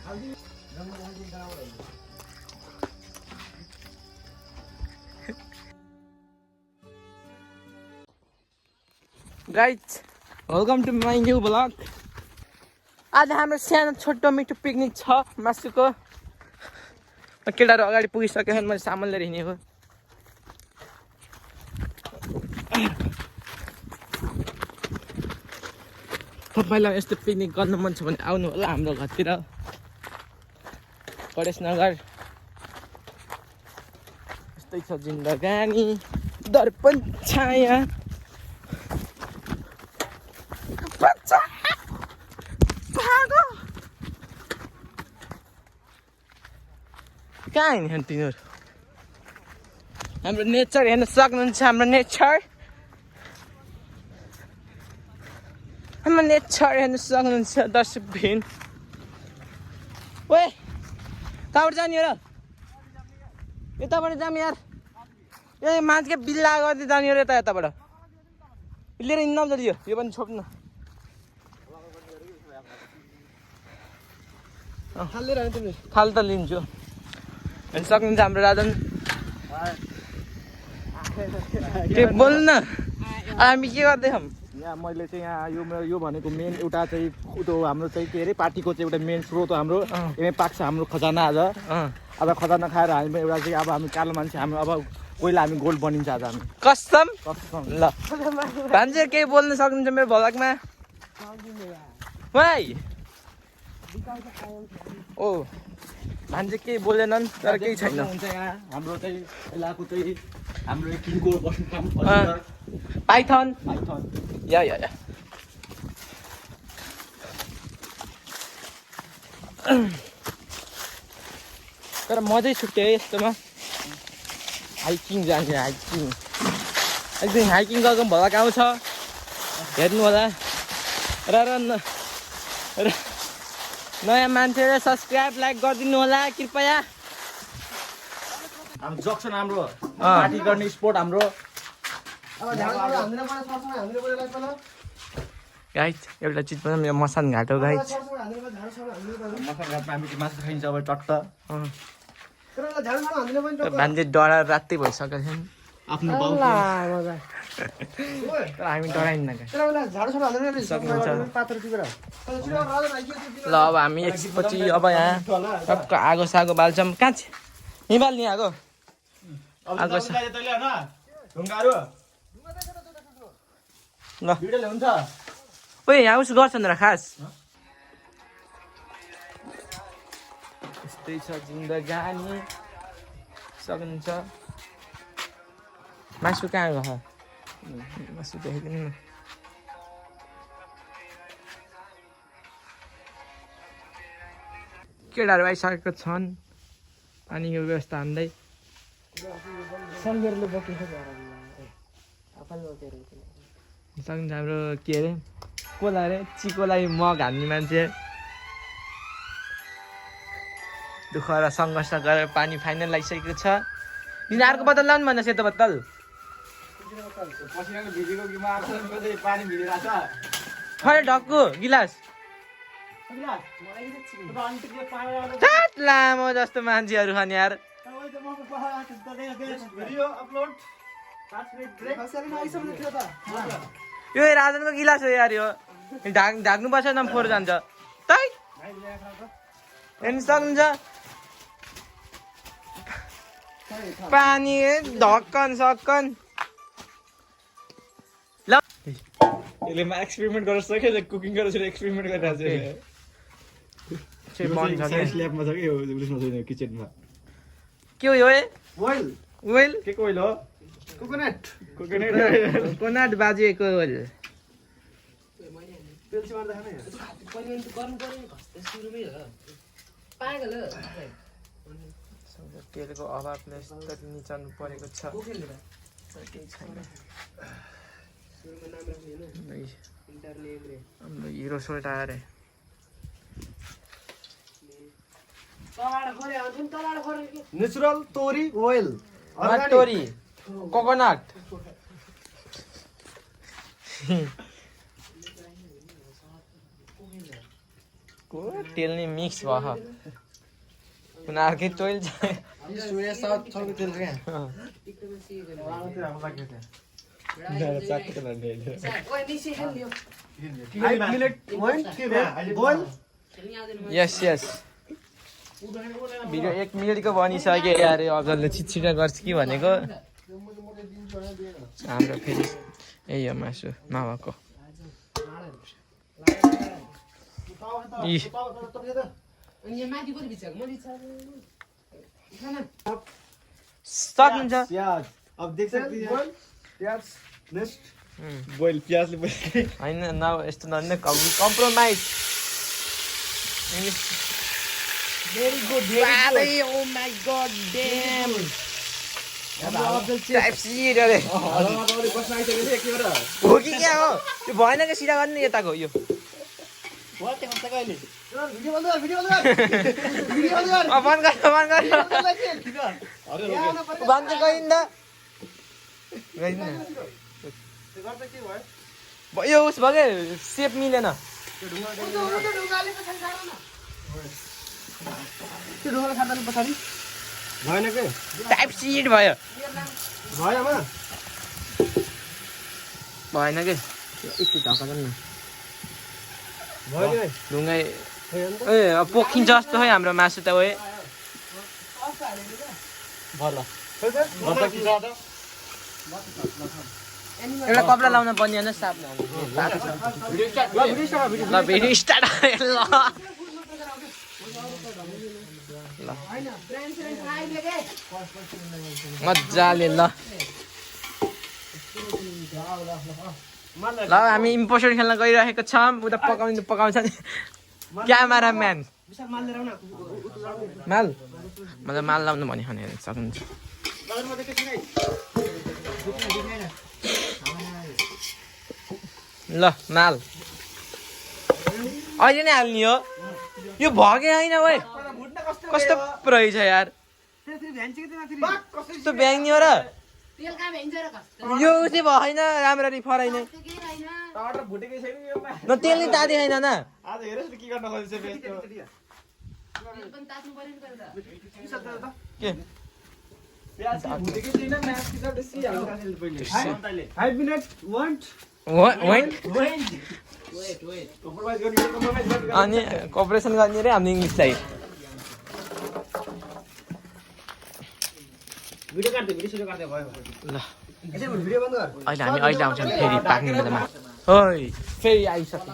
Guys welcome to my new blog. आज हाम्रो सानो छोटो मिठो पिकनिक छ मासुको। केटाहरू अगाडि पुगिसक्यो भने मैले सामान लिएर हिँडेको। तपाईँलाई यस्तो पिकनिक गर्नु मन छ भने आउनु होला हाम्रो घरतिर गणेशनगर। यस्तै छ जिन्दगानी दर्पण छाया। कहाँ हिँड्छन् तिनीहरू? हाम्रो नेचर हेर्न सक्नुहुन्छ। हाम्रो नेचर हेर्न सक्नुहुन्छ दर्शकबिन। ओए कहाँबाट जाने हो र? यताबाट जाऊँ यार। ए मान्छेको बिल्ला गर्दै जाने हो र यताबाट लिएर हिँड्न जल्दी। यो पनि छोप्नु। थाल त लिन्छु। हेर्न सक्नुहुन्छ हाम्रो राजन। के बोल्नु न, हामी के गर्दैछौँ यहाँ? मैले चाहिँ यहाँ यो भनेको मेन एउटा चाहिँ त्यो हाम्रो चाहिँ के अरे पार्टीको चाहिँ एउटा मेन स्रोत हो हाम्रो। यही पाक्छ हाम्रो खजाना। आज खजाना खाएर हामी एउटा चाहिँ अब हामी कालो मान्छे हाम्रो अब पहिला हामी गोल्ड बनिन्छ आज हामी। कसम ल भान्जे केही बोल्न सक्नुहुन्छ मेरो भ्लगमा? भाइ ओ भान्जे केही बोलेनन् तर केही छैन। हुन्छ यहाँ हाम्रो चाहिँ इलाको चाहिँ हाम्रो किङको बस्ने ठाउँ पाइथन या तर मजै छुट्यो है यस्तोमा। हाइकिङ जाने हाइकिङ एकदिन हाइकिङ गएको भ्लग आउँछ हेर्नु होला। र नयाँ मान्छेले सब्सक्राइब लाइक गरिदिनु होला कृपया। हाम्रो जक्सन हाम्रो पार्टी गर्ने स्पोट हाम्रो। गाइज एउटा चिज पनि मेरो मसान घाट हो गाइज। मसान घाटमा हामी मासु खाइन्छ अब टट्ट। भान्जे डरा रातै भइसकेको थियो आफ्नो बाउ तर हामी डराइन्न। ल अब हामी एकछिनपछि अब यहाँ टक्क आगो सागो बाल्छौँ। कहाँ छ हिँबाल्ने आगो? आगो ल हुन्छ। ओइ यहाँ उस गर्छन् र खास। यस्तै छ जिन्दगानी सक्नुहुन्छ। मासु कहाँ गयो? मासु देख्दैन। केटाहरू आइसकेको छन् पानीको व्यवस्था हान्दै। सक्नुहुन्छ हाम्रो के अरे कोला अरे चिकोलाई मग हान्ने मान्छे। दुःख र सङ्घर्ष गरेर पानी फाइनल लागिसकेको छ। अर्को बोतल लाउनु भन्दा सेतो बोतल। खै ढक्कु गिलास लामो जस्तो मान्छेहरू छन् यार। यो राजनको गिलास हो यार। यो ढाक्नुपर्छ न फोहोर जान्छ। तै हेर्नु सक्नुहुन्छ पानी ढक्कन सक्कन। ल यसले एक्सपेरिमेन्ट गरेर सक्यो कुकिङ गरेर एक्सपेरिमेन्ट गरिरहेको छ। ल्याबमा छ कि उसमा छैन किचनमा। के हो यो? ओइल के को ओइल हो? कोकोनट बाजेको ओइल। तेलको अभावले निचाल्नु परेको छ। केही छैन। हाम्रो हिरो सोल्टा अरे नेचुरल तोरी ओइल। तोरी कोकोनट को तेल नि मिक्स भयो उनीहरूकै टोइल छ यस यस भिडियो 1 मिनेटको बनिसक्यो यार अझले छिटछिटो गर्छ कि भनेको हाम्रो फेरि यही हो मासु नभएको सक्नुहुन्छ अब देख सकते हैं प्याज नेक्स्ट बोइल प्याजले बोइल होइन न यस्तो नदिने compromise very good oh my god damn type सी रे हो कि क्या हो त्यो भएन कि सिधा गर्ने यताको यो बन्द चाहिँ गरिन् यो उस भयो सेप मिलेन टाइप सिड भयो भएन के यस्तो ढकाउनु न ढुङ्गा ए पोखिन्छ जस्तो है हाम्रो मासु त ओए एउटा कपडा लाउन पर्ने होइन साफ ल भिडियो स्टार्ट ल मजाले ल ल हामी इम्पोस्टर खेल्न गइरहेको छौँ उता पकाउँछ नि क्यामेराम्यान माल मतलब माल लाउनु भने सक्नुहुन्छ ल माल अहिले नै हाल्ने हो यो भगे होइन ओए कस्तो रहेछ यार कस्तो ब्याङ्नी हो र यो चाहिँ भएन राम्ररी फराइ नै न तेल नि ताते छैन न के अनि कोअपरेसन गर्ने रे हाम्रो इङ्ग्लिसलाई ल अहिले हामी अहिले आउँछौँ फेरि पाक्ने बेलामा ओइ फेरि आइसक्यो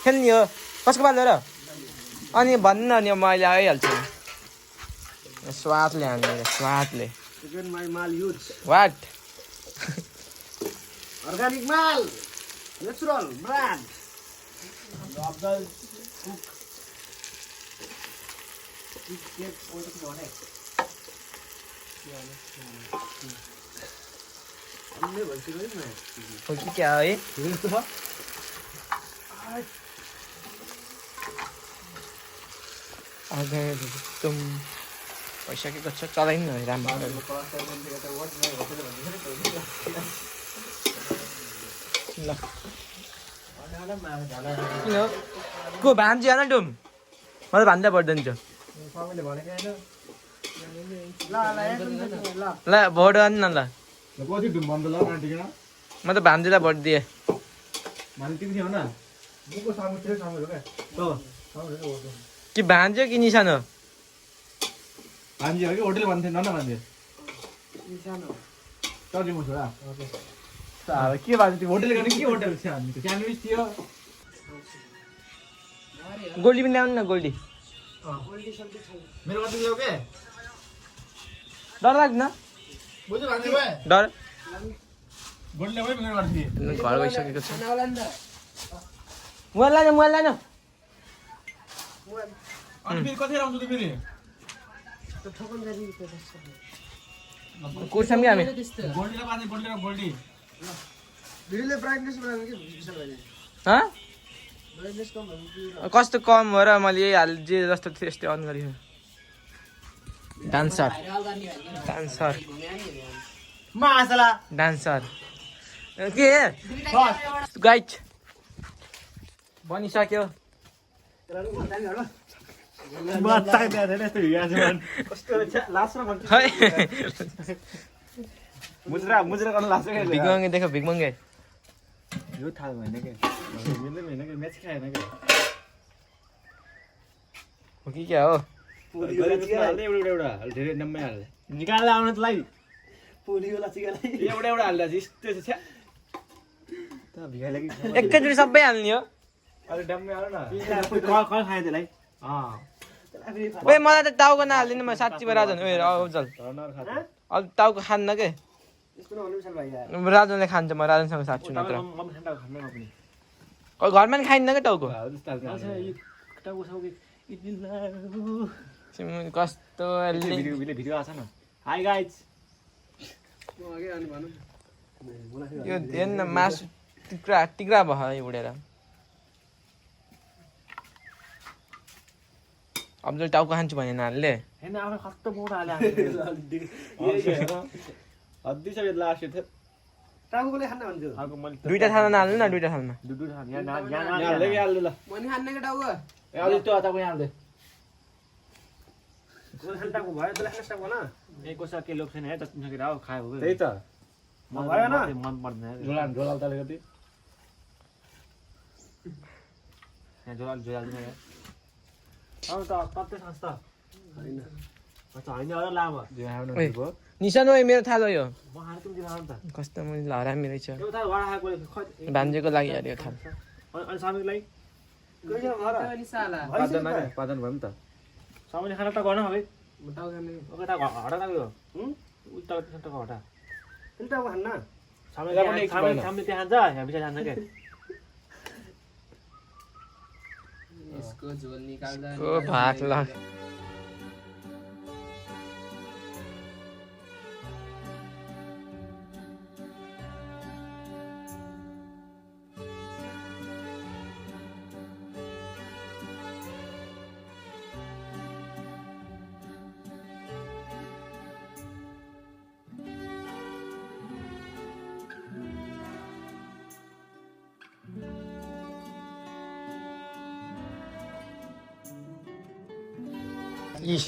खेल्ने हो कसको पालो र अनि भन्नु न नि म अहिले आइहाल्छु स्वादले हाल्ने स्वादले वाट अर्गानिक माल नेचुरल ब्रान्ड हो कि क्या है तुम भइसकेको छ चलाइन् राम्रो ल किन को भान्जी होइन डुम मलाई भन्दा पर्दैन थियो ल भोट गर्नु न ल म त भान्जीलाई भोट दिएँ कि भान्जी हो कि निशान हो भान्जी हो कि होटल भन्थे न भान्जी के भान्जी थियो होटल गर्ने के होटल थियो हामी त स्यान्डविच थियो गोल्डी पनि ल्याउनु न गोल्डी मेरो कति ल्याउ के डर लाग्दैन बुझ्यो भान्जी भाइ डर गोल्डी ल्याउ मेरो गर्थे घर गइसकेको छ मोबाइल लानु अनि फेरि कति आउँछ त फेरि कुर्छौँ कि हामी गोल्डीलाई बाँध्ने गोल्डी भिडियोले ब्राइटनेस बनाउनु के विशाल भाइले कस्तो कम हो र मैले यही हाल जे जस्तो थियो त्यस्तै अन गरेँ डान्सर डान्सर मासला डान्सर के गाइड बनिसक्यो खै मुजरा गर्न लाग्छ क्या भिगमङ्गे देखो भिगमङ्गे यो थाहा भएन क्या म्याच खाएन क्या हो कि क्या हो एउटा धेरै नम्बर हाल्छ निकालेर आउनु त लागि एउटा हाल्दा यस्तो छ एकैचोटि सबै हाल्ने हो अलि डम्मै हाल न खायो त्यसलाई ओए मलाई त टाउको नहालिदिनु म साँच्चीमा राजन ओए अफजल अब टाउको खान्न के राजनले खान्छ म राजनसँग साट्छु नत्र घरमा नि खाइन्न क्या टाउको कस्तो भिडियो आछ न हाई गाइज यो हेर्न न मासु टिक्रा टिक्रा भयो उडेर अफजल टाउको खान्छु भने नानीले हेर्न आफ्नो कस्तो मोटो हाले हद्दी छ लास्ट थियो टाउकोले खान्न भन्छु दुईटा थाल्न नहाल्नु न दुईटा थाल्न दुधु खान यहाँ हाल्दै हाल्दै ल मनी खान्न के टाउको ए अलि त्यो टाउको यहाँ हाल्दै गोल खान टाउको भयो त्यसलाई खान टाउको न एक कोसा के लोक छैन है त तिमीसँग राव खायो हो त्यही त भयो न मन पर्दैन झोलाल तले कति यहाँ झोलाल दिनु यार अब त कतै संस्था हैन अच्छा हैन अरे लामो जो आउनु भयो निशान ओए मेरो थालो यो म हाल तिमी दिनु त कस्तो मैले हरामी रहेछ यो त वडा खाएको भान्जेको लागि अरे यो थाल अनि सामीको लागि गयो घर अनि साला पादन भयो नि त सामीले खाना त गर्न है म टाउको खाने ओके त हटा त यो उल्टा त हटा नि टाउको खान्न सामीले त्यहाँ खान्छ यहाँ बिचा जान्छ के यसको झोल निकाल्दा को भात ल इस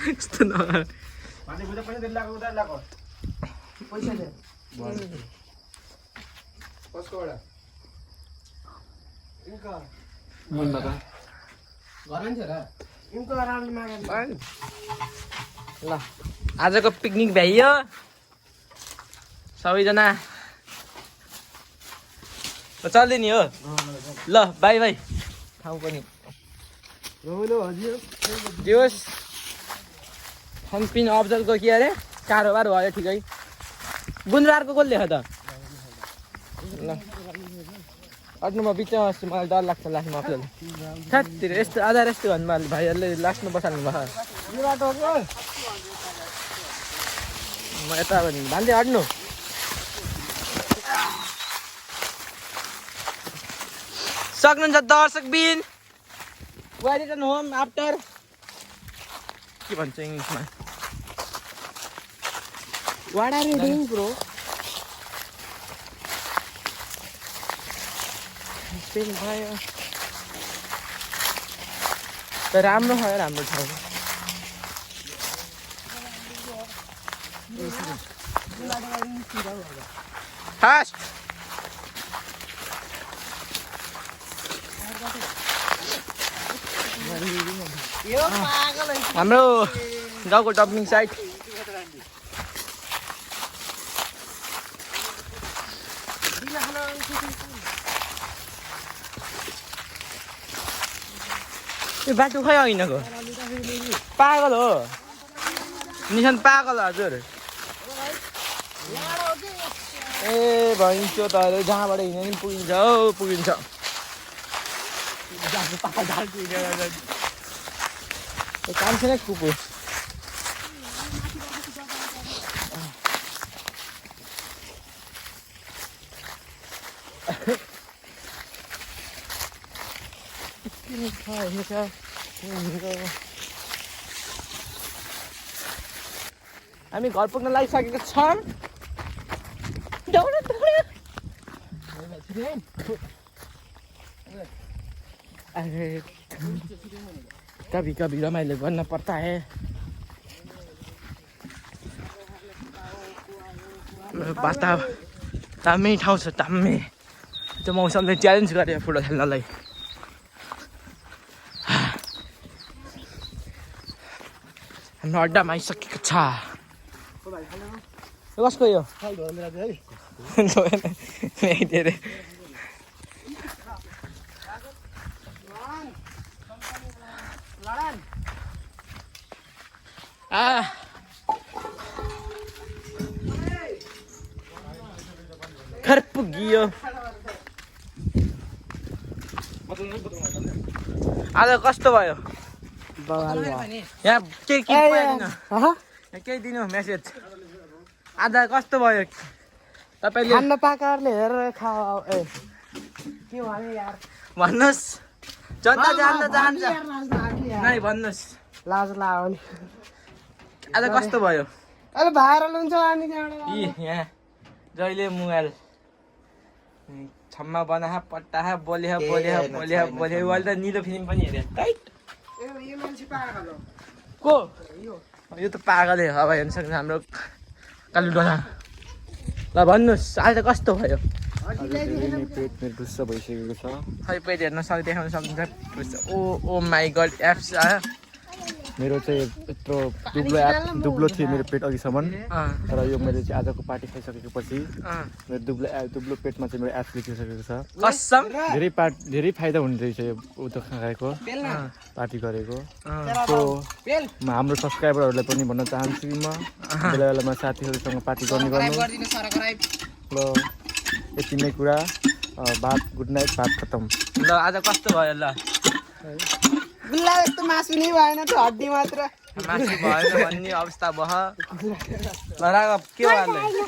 यस्तो नगर पानी बुझा पैसा दिनु लाग्यो उता लाग्यो पैसा दे कसको वडा इनका मन बाबा घरमा थियो र इनको आरामले मागे ल आजको पिकनिक भ्याइयो सबैजना चल्दै नि हो ल बाई बाई ठाउँ पनि दियोस् खानपिन अफजलको के अरे कारोबार भयो ठिकै गुन्द्रारको कसले लेख त ल अट्नुमा बिचमा अस्छु मलाई डर लाग्छ लास्टमा अफजल साथीहरू यस्तो आधार यस्तो भन्नु भाइहरूले लास्टमा बसाल्नु भयो म यता भान्दै हट्नु सक्नुहुन्छ दर्शक बिन रिटर्न होम आफ्टर के भन्छ इङ्ग्लिसमा What are you doing, bro? फेरि भयो तर राम्रो भयो राम्रो ठाउँ फास्ट हाम्रो गाउँको टपिङ साइट यो बाटो खै ऐनको पागल हो निशान पागल हजुर ए भइन्छ त जहाँबाट हिँड्यो नि पुगिन्छ हौ पुगिन्छ काम छैन कुकुर हामी घर पुग्न लागिसकेको छौँ दौड दौड अरे कभी कभी रमाइलो गर्न पर्ता है बास्ता दामी ठाउँ छ दामी त्यो मौसमले च्यालेन्ज गरे फुटबल खेल्नलाई हाम्रो अड्डामा आइसकेको छ यो कसको यो धेरै घर पुगियो आज कस्तो भयो यहाँ केही केही दिनु मेसेज आज कस्तो भयो तपाईँले खान्न पाकाहरूले हेरेर खाऊ ए के भने यार भन्नुहोस् जनता जान्न चाहन्छ नानी भन्नुहोस् लाज लाग्यो नि आज कस्तो भयो अरे भाइरल हुन्छ अनि त्यहाँबाट यी यहाँ जहिले मोबाइल छम्मा बना पट्टा बोले अहिले त निलो फिल्म पनि हेरे राइट यो मान्छे पागल हो को यो त पागलै हो अब हेर्न सक्छ हाम्रो कालु डोना ल भन्नुहोस् आज कस्तो भयो पेट मेरो ढुस्स भइसकेको छ खै पेट हेर्न देखाउन सक्नुहुन्छ ओ माई गड एप्स मेरो चाहिँ यत्रो दुब्लो थियो मेरो पेट अघिसम्म र यो मैले चाहिँ आजको पार्टी खाइसकेको पछि मेरो दुब्लो पेटमा चाहिँ मेरो एप्स देखिसकेको छ कसम धेरै फाइदा हुने रहेछ यो उतो खाएको पार्टी गरेको सो हाम्रो सब्सक्राइबरहरूलाई पनि भन्न चाहन्छु कि म बेला बेलामा साथीहरूसँग पार्टी गर्ने गर्नु ल यति नै कुरा बात गुड नाइट बात खतम ल आज कस्तो भयो ल गुल्ला यस्तो मासु नि भएन त हड्डी मात्र मासु भएन भन्ने अवस्था भयो ल राग के भयो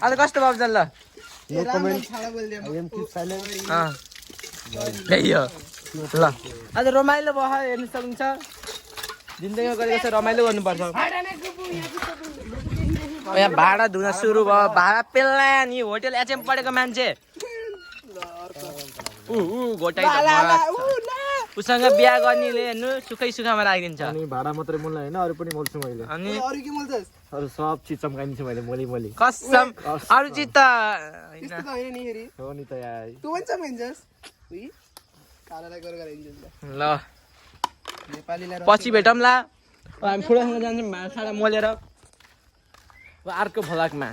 आज कस्तो भयो ल नो कमेन्ट छाडा बोल्दियो आई एम किप साइलेन्ट त्यही हो ल आज रमाइलो भयो हेर्नु सक्नुहुन्छ जिन्दगीमा गरेको छ रमाइलो गर्नुपर्छ यहाँ भाडा धुन सुरु भयो भाडा पेल्ला नि होटेल एचएम पढेको मान्छे घोटाइ उसँग बिहा गर्नेले हेर्नु सुखै सुखमा राखिदिन्छ अनि भाडा मात्रै मोल्न हैन अरु पनि मोल्छु मैले अनि अरु के बोल्छस् अरु सब चिज चम्काइदिन्छु मैले मोली कसम अरु चिज त त्यस्तो त हैन नि हेरी हो नि त यार तँ पनि चम्काइन्छस् उही कालालाई गरिन्छ ल नेपालीलाई पछि भेटौँला हामी फुटबल खेल्न जान्छौँ भाडा साडा मोलेर अर्को भ्लगमा